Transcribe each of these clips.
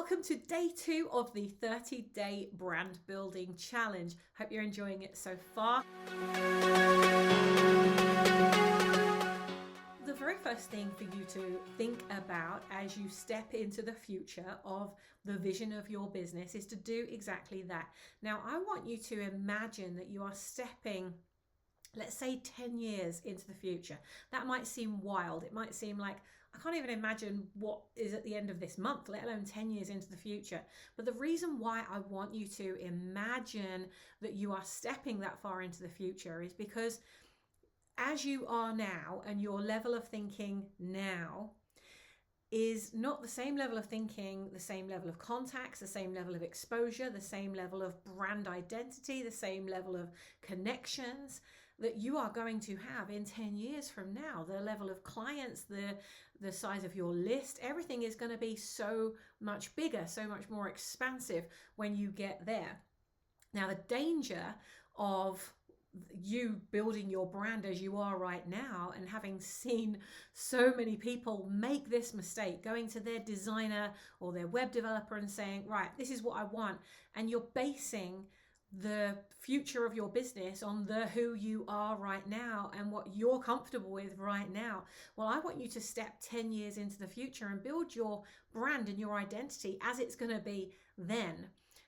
welcome to day 2 of the 30-day brand building challenge. Hope you're enjoying it so far. The very first thing for you to think about as you step into the future of the vision of your business is to do exactly that. Now, I want you to imagine that you are stepping, let's say 10 years into the future. That might seem wild. It might seem like, I can't even imagine what is at the end of this month, let alone 10 years into the future. But the reason why I want you to imagine that you are stepping that far into the future is because as you are now, and your level of thinking now is not the same level of thinking, the same level of contacts, the same level of exposure, the same level of brand identity, the same level of connections that you are going to have in 10 years from now. The level of clients, the size of your list, everything is going to be so much bigger, so much more expansive when you get there. Now, the danger of you building your brand as you are right now, and having seen so many people make this mistake, going to their designer or their web developer and saying, right, this is what I want, and you're basing the future of your business on who you are right now and what you're comfortable with right now. Well, I want you to step 10 years into the future and build your brand and your identity as it's going to be then.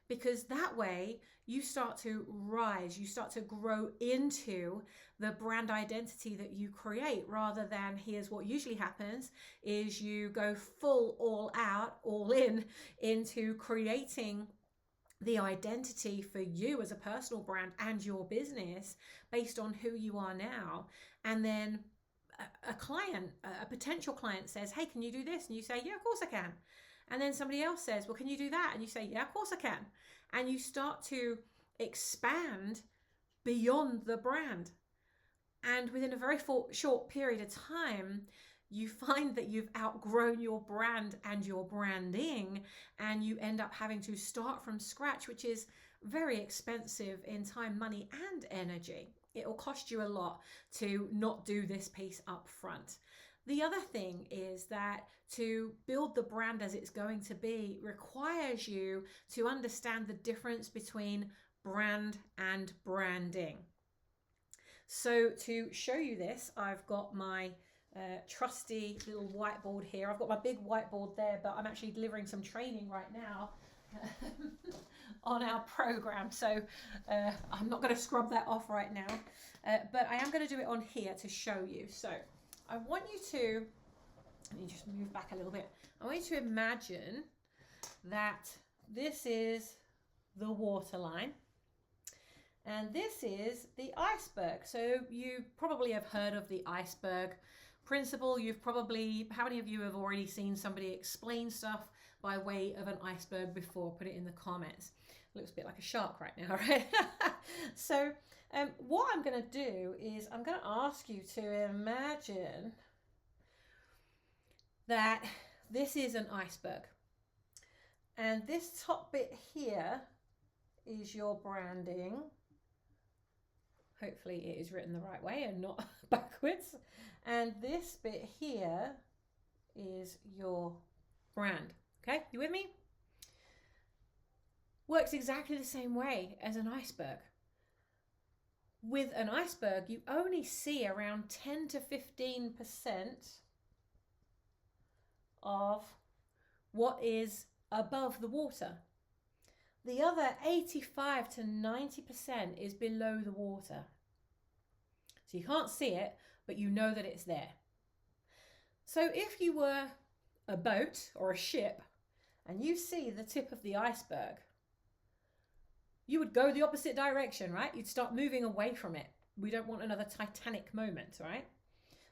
Because that way you start to rise, you start to grow into the brand identity that you create, rather than, here's what usually happens, is you go full, all out, all in into creating the identity for you as a personal brand and your business based on who you are now. And then a potential client says, hey, can you do this? And you say, yeah, of course I can. And then somebody else says, well, can you do that? And you say, yeah, of course I can. And you start to expand beyond the brand. And within a very short period of time, you find that you've outgrown your brand and your branding, and you end up having to start from scratch, which is very expensive in time, money, and energy. It will cost you a lot to not do this piece up front. The other thing is that to build the brand as it's going to be requires you to understand the difference between brand and branding. So to show you this, I've got my trusty little whiteboard here. I've got my big whiteboard there, but I'm actually delivering some training right now on our program. So I'm not going to scrub that off right now, but I am going to do it on here to show you. So I want you to, let me just move back a little bit. I want you to imagine that this is the waterline and this is the iceberg. So you probably have heard of the iceberg principle. How many of you have already seen somebody explain stuff by way of an iceberg before? Put it in the comments. Looks a bit like a shark right now, right? So what I'm going to do is I'm going to ask you to imagine that this is an iceberg, and this top bit here is your branding. Hopefully it is written the right way and not backwards. And this bit here is your brand. Okay, you with me? Works exactly the same way as an iceberg. With an iceberg, you only see around 10 to 15% of what is above the water. The other 85 to 90% is below the water. So you can't see it, but you know that it's there. So if you were a boat or a ship and you see the tip of the iceberg, you would go the opposite direction, right? You'd start moving away from it. We don't want another Titanic moment, right?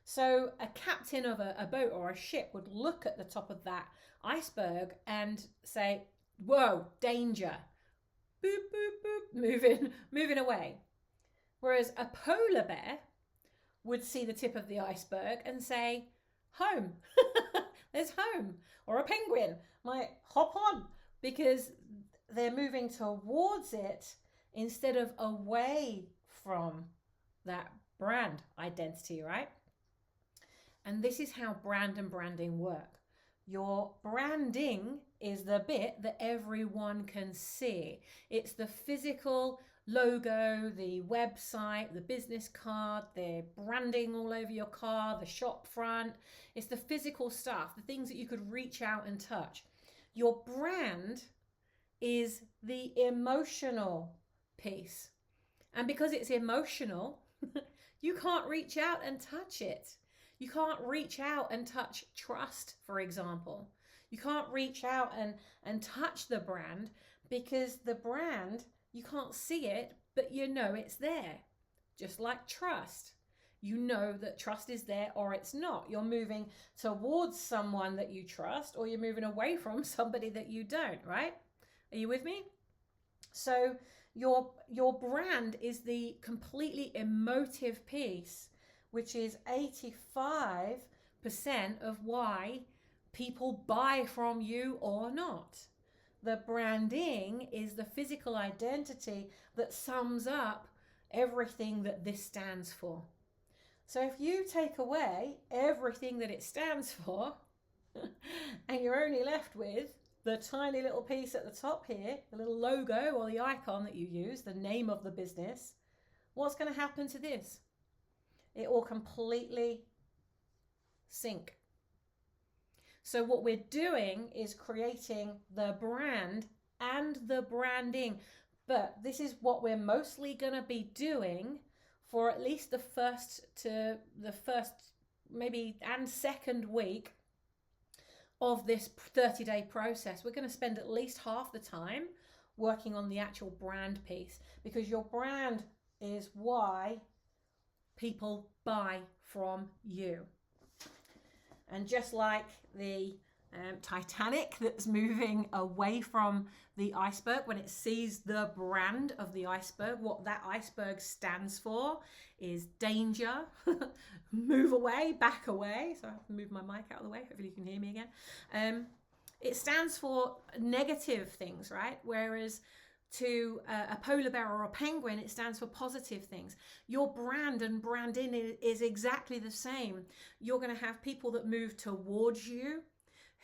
So a captain of a boat or a ship would look at the top of that iceberg and say, whoa, danger, boop, boop, boop, moving away. Whereas a polar bear would see the tip of the iceberg and say, home, there's home. Or a penguin might hop on because they're moving towards it instead of away from that brand identity, right? And this is how brand and branding work. Your branding is the bit that everyone can see. It's the physical logo, the website, the business card, the branding all over your car, the shop front. It's the physical stuff, the things that you could reach out and touch. Your brand is the emotional piece. And because it's emotional, you can't reach out and touch it. You can't reach out and touch trust, for example. You can't reach out and touch the brand because the brand, you can't see it, but you know it's there. Just like trust. You know that trust is there or it's not. You're moving towards someone that you trust, or you're moving away from somebody that you don't, right? Are you with me? So your brand is the completely emotive piece, which is 85% of why people buy from you or not. The branding is the physical identity that sums up everything that this stands for. So if you take away everything that it stands for and you're only left with the tiny little piece at the top here, the little logo or the icon that you use, the name of the business, what's going to happen to this? It will completely sink. So what we're doing is creating the brand and the branding. But this is what we're mostly going to be doing for at least the first maybe and second week of this 30-day process. We're going to spend at least half the time working on the actual brand piece, because your brand is why people buy from you. And just like the Titanic that's moving away from the iceberg, when it sees the brand of the iceberg, what that iceberg stands for is danger. Move away, back away. So I have to move my mic out of the way. Hopefully you can hear me again. It stands for negative things, right? Whereas to a polar bear or a penguin, it stands for positive things. Your brand and branding is exactly the same. You're going to have people that move towards you,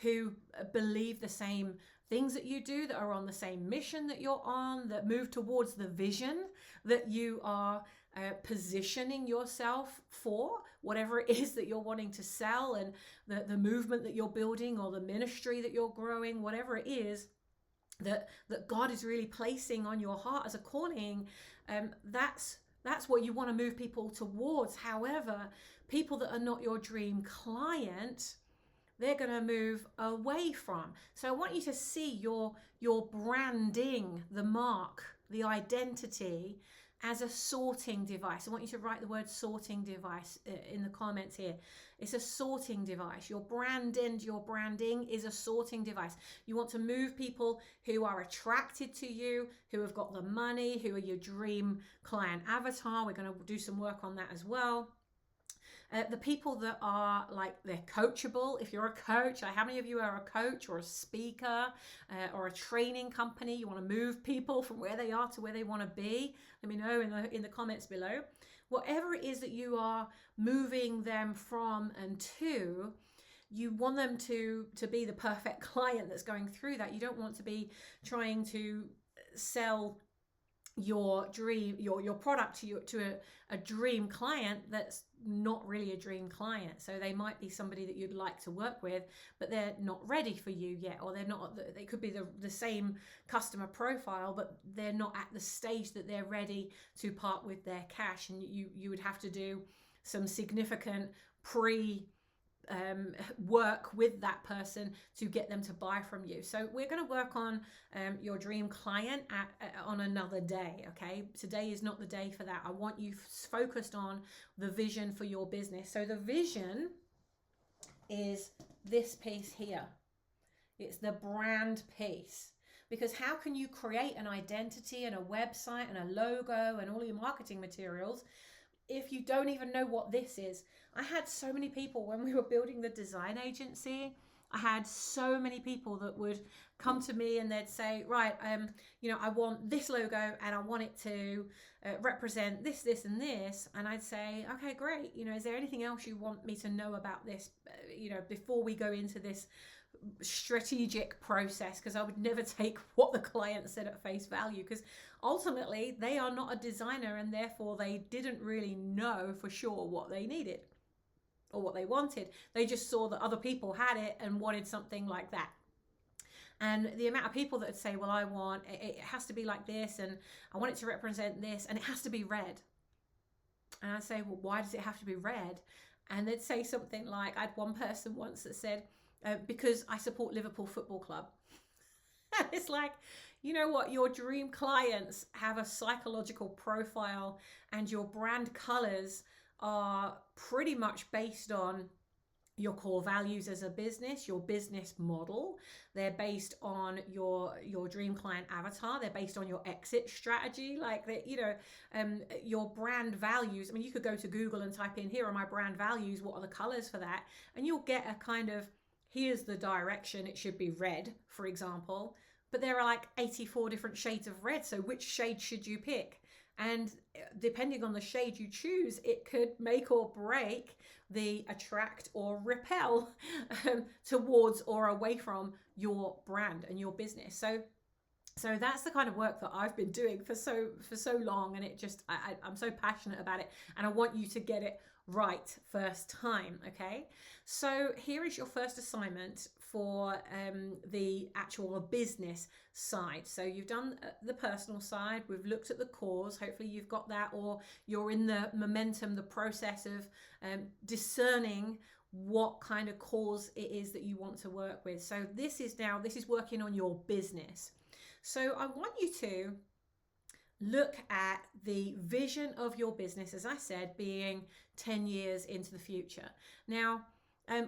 who believe the same things that you do, that are on the same mission that you're on, that move towards the vision that you are positioning yourself for, whatever it is that you're wanting to sell, and the movement that you're building, or the ministry that you're growing, whatever it is that God is really placing on your heart as a calling. That's what you want to move people towards. However, people that are not your dream client, they're going to move away from. So I want you to see your branding, the mark, the identity, as a sorting device. I want you to write the word sorting device in the comments here. It's a sorting device. Your brand and your branding is a sorting device. You want to move people who are attracted to you, who have got the money, who are your dream client avatar. We're going to do some work on that as well. The people that are like, they're coachable. If you're a coach, how many of you are a coach or a speaker or a training company? You want to move people from where they are to where they want to be? Let me know in the comments below. Whatever it is that you are moving them from and to, you want them to be the perfect client that's going through that. You don't want to be trying to sell your dream, your product to a dream client that's not really a dream client. So they might be somebody that you'd like to work with, but they're not ready for you yet, or they're not. They could be the same customer profile, but they're not at the stage that they're ready to part with their cash, and you would have to do some significant work with that person to get them to buy from you. So we're going to work on your dream client on another day. Okay, today is not the day for that. I want you focused on the vision for your business. So the vision is this piece here. It's the brand piece. Because how can you create an identity and a website and a logo and all your marketing materials if you don't even know what this is? I had so many people when we were building the design agency. I had so many people that would come to me and they'd say, right, I want this logo and I want it to represent this, this, and this. And I'd say, okay, great. Is there anything else you want me to know about this, before we go into this strategic process, because I would never take what the client said at face value, because ultimately they are not a designer, and therefore they didn't really know for sure what they needed or what they wanted. They just saw that other people had it and wanted something like that. And the amount of people that would say, well, I want, it has to be like this, and I want it to represent this, and it has to be red. And I'd say, well, why does it have to be red? And they'd say something like, I had one person once that said, because I support Liverpool Football Club. And it's like, you know what? Your dream clients have a psychological profile, and your brand colors are pretty much based on your core values as a business, your business model. They're based on your dream client avatar. They're based on your exit strategy, like that, your brand values. I mean, you could go to Google and type in, here are my brand values, what are the colors for that? And you'll get a kind of, here's the direction, it should be red, for example. But there are like 84 different shades of red. So which shade should you pick? And depending on the shade you choose, it could make or break the attract or repel towards or away from your brand and your business. So that's the kind of work that I've been doing for so long, and it just I'm so passionate about it, and I want you to get it right first time. Okay, so here is your first assignment for the actual business side. So you've done the personal side, we've looked at the cause, hopefully you've got that, or you're in the momentum, the process of discerning what kind of cause it is that you want to work with. So this is working on your business. So I want you to look at the vision of your business, as I said, being 10 years into the future. Now,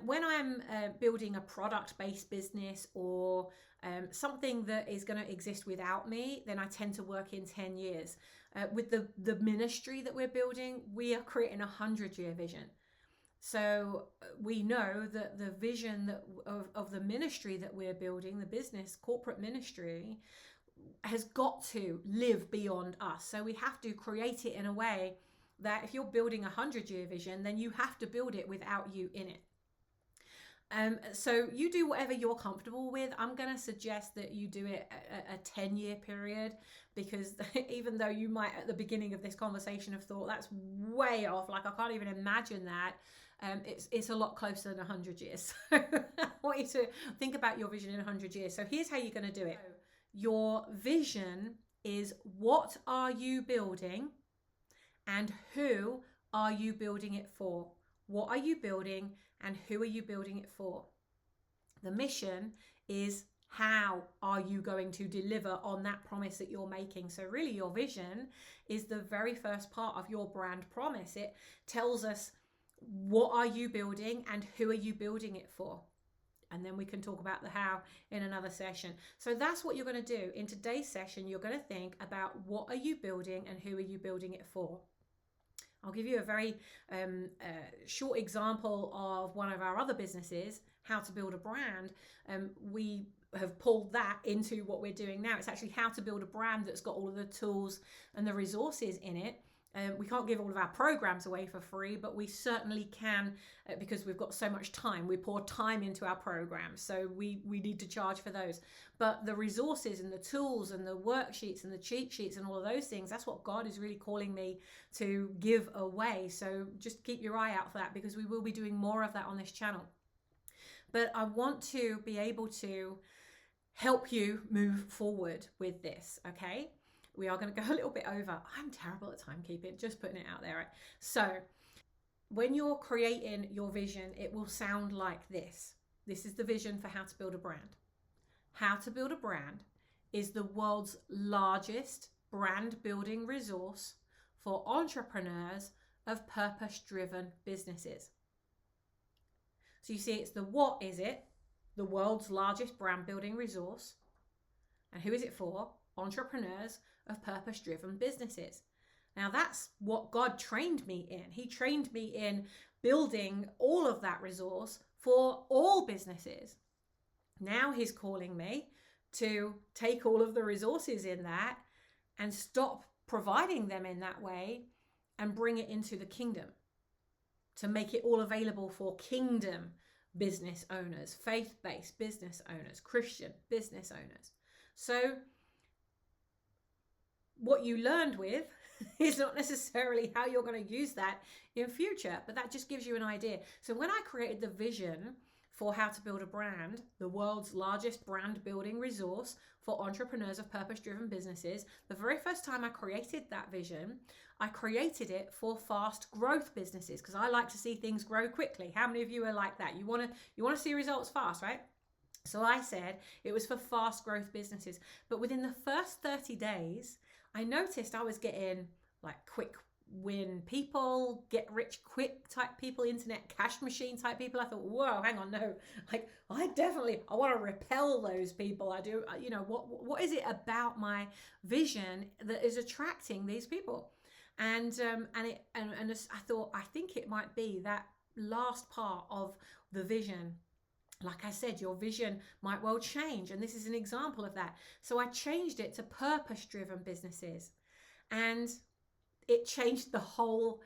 when I'm building a product-based business or something that is going to exist without me, then I tend to work in 10 years. With the ministry that we're building, we are creating a 100-year vision. So we know that the vision of the ministry that we're building, the business, corporate ministry, has got to live beyond us. So we have to create it in a way that if you're building a 100-year vision, then you have to build it without you in it. So you do whatever you're comfortable with. I'm going to suggest that you do it a 10-year period, because even though you might at the beginning of this conversation have thought that's way off, like I can't even imagine that, it's a lot closer than 100 years. So I want you to think about your vision in 100 years. So here's how you're going to do it. Your vision is, what are you building and who are you building it for? What are you building and who are you building it for? The mission is, how are you going to deliver on that promise that you're making? So really your vision is the very first part of your brand promise. It tells us, what are you building and who are you building it for? And then we can talk about the how in another session. So that's what you're going to do. In today's session, you're going to think about, what are you building and who are you building it for? I'll give you a very short example of one of our other businesses, how to build a brand. We have pulled that into what we're doing now. It's actually how to build a brand that's got all of the tools and the resources in it. We can't give all of our programs away for free, but we certainly can, because we've got so much time. We pour time into our programs, so we need to charge for those. But the resources and the tools and the worksheets and the cheat sheets and all of those things, that's what God is really calling me to give away. So just keep your eye out for that, because we will be doing more of that on this channel. But I want to be able to help you move forward with this, okay? We are going to go a little bit over. I'm terrible at timekeeping, just putting it out there. Right? So when you're creating your vision, it will sound like this. This is the vision for how to build a brand. How to build a brand is the world's largest brand building resource for entrepreneurs of purpose-driven businesses. So you see, it's the what is it? The world's largest brand building resource. And who is it for? Entrepreneurs of purpose-driven businesses. Now that's what God trained me in. He trained me in building all of that resource for all businesses. Now he's calling me to take all of the resources in that and stop providing them in that way and bring it into the kingdom, to make it all available for kingdom business owners, faith-based business owners, Christian business owners. So what you learned with is not necessarily how you're going to use that in future, but that just gives you an idea. So when I created the vision for how to build a brand, the world's largest brand building resource for entrepreneurs of purpose-driven businesses, the very first time I created that vision, I created it for fast growth businesses, because I like to see things grow quickly. How many of you are like that? You want to see results fast, right? So I said it was for fast growth businesses. But within the first 30 days, I noticed I was getting like quick win people, get rich quick type people, internet cash machine type people. I thought, whoa, hang on, no, like I want to repel those people. I do, what is it about my vision that is attracting these people? And I thought, I think it might be that last part of the vision. Like I said, your vision might well change. And this is an example of that. So I changed it to purpose-driven businesses. And it changed the whole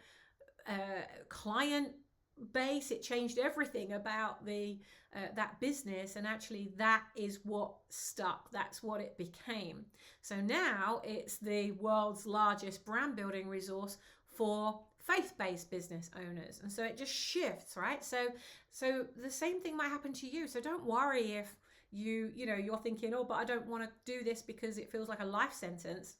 client base. It changed everything about that business. And actually, that is what stuck. That's what it became. So now it's the world's largest brand building resource for faith-based business owners. And so it just shifts, right? So the same thing might happen to you. So don't worry if you're thinking, oh, but I don't want to do this because it feels like a life sentence.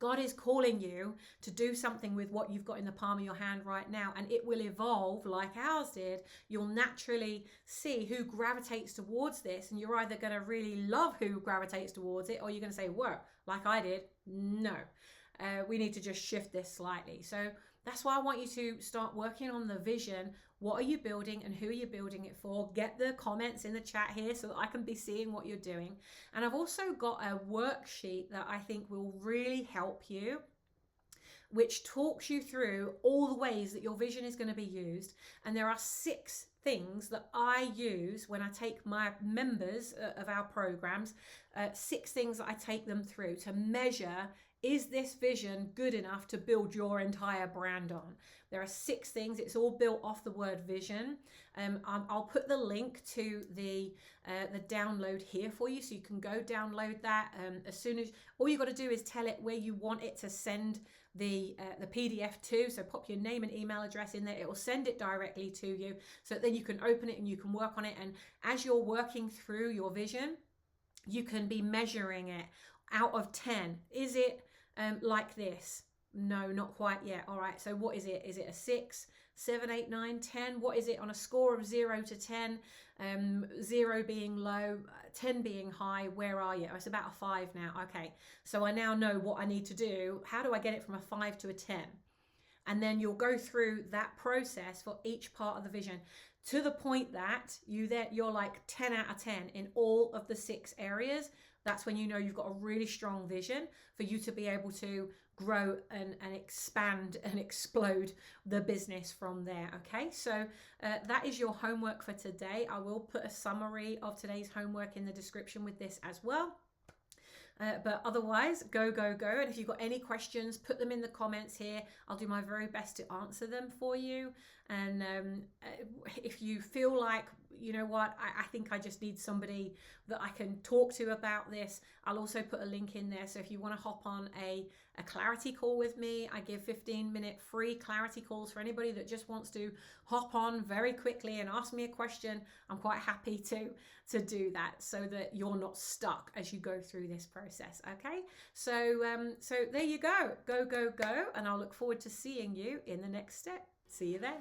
God is calling you to do something with what you've got in the palm of your hand right now, and it will evolve like ours did. You'll naturally see who gravitates towards this, and you're either going to really love who gravitates towards it, or you're going to say, whoa, like I did, no. We need to just shift this slightly. So that's why I want you to start working on the vision. What are you building and who are you building it for? Get the comments in the chat here so that I can be seeing what you're doing. And I've also got a worksheet that I think will really help you, which talks you through all the ways that your vision is going to be used. And there are 6 things that I use when I take my members of our programs, 6 things that I take them through to measure, is this vision good enough to build your entire brand on? There are 6 things. It's all built off the word vision. I'll put the link to the download here for you, so you can go download that as soon as. All you got to do is tell it where you want it to send the PDF to. So pop your name and email address in there. It will send it directly to you, so then you can open it and you can work on it. And as you're working through your vision, you can be measuring it out of 10. Is it like this? No, not quite yet. All right, so what is it? Is it a 6, 7, 8, 9, 10? What is it on a score of 0 to 10? 0 being low, 10 being high. Where are you? Oh, it's about a 5 now. Okay, so I now know what I need to do. How do I get it from a 5 to a 10? And then you'll go through that process for each part of the vision, to the point that you're like 10 out of 10 in all of the 6 areas. That's when you know you've got a really strong vision for you to be able to grow and expand and explode the business from there. Okay, so that is your homework for today. I will put a summary of today's homework in the description with this as well. But otherwise, go. And if you've got any questions, put them in the comments here. I'll do my very best to answer them for you. And if you feel like, you know what, I think I just need somebody that I can talk to about this, I'll also put a link in there. So if you want to hop on a clarity call with me, I give 15-minute free clarity calls for anybody that just wants to hop on very quickly and ask me a question. I'm quite happy to do that, so that you're not stuck as you go through this process. Okay, so there you go, and I'll look forward to seeing you in the next step. See you there.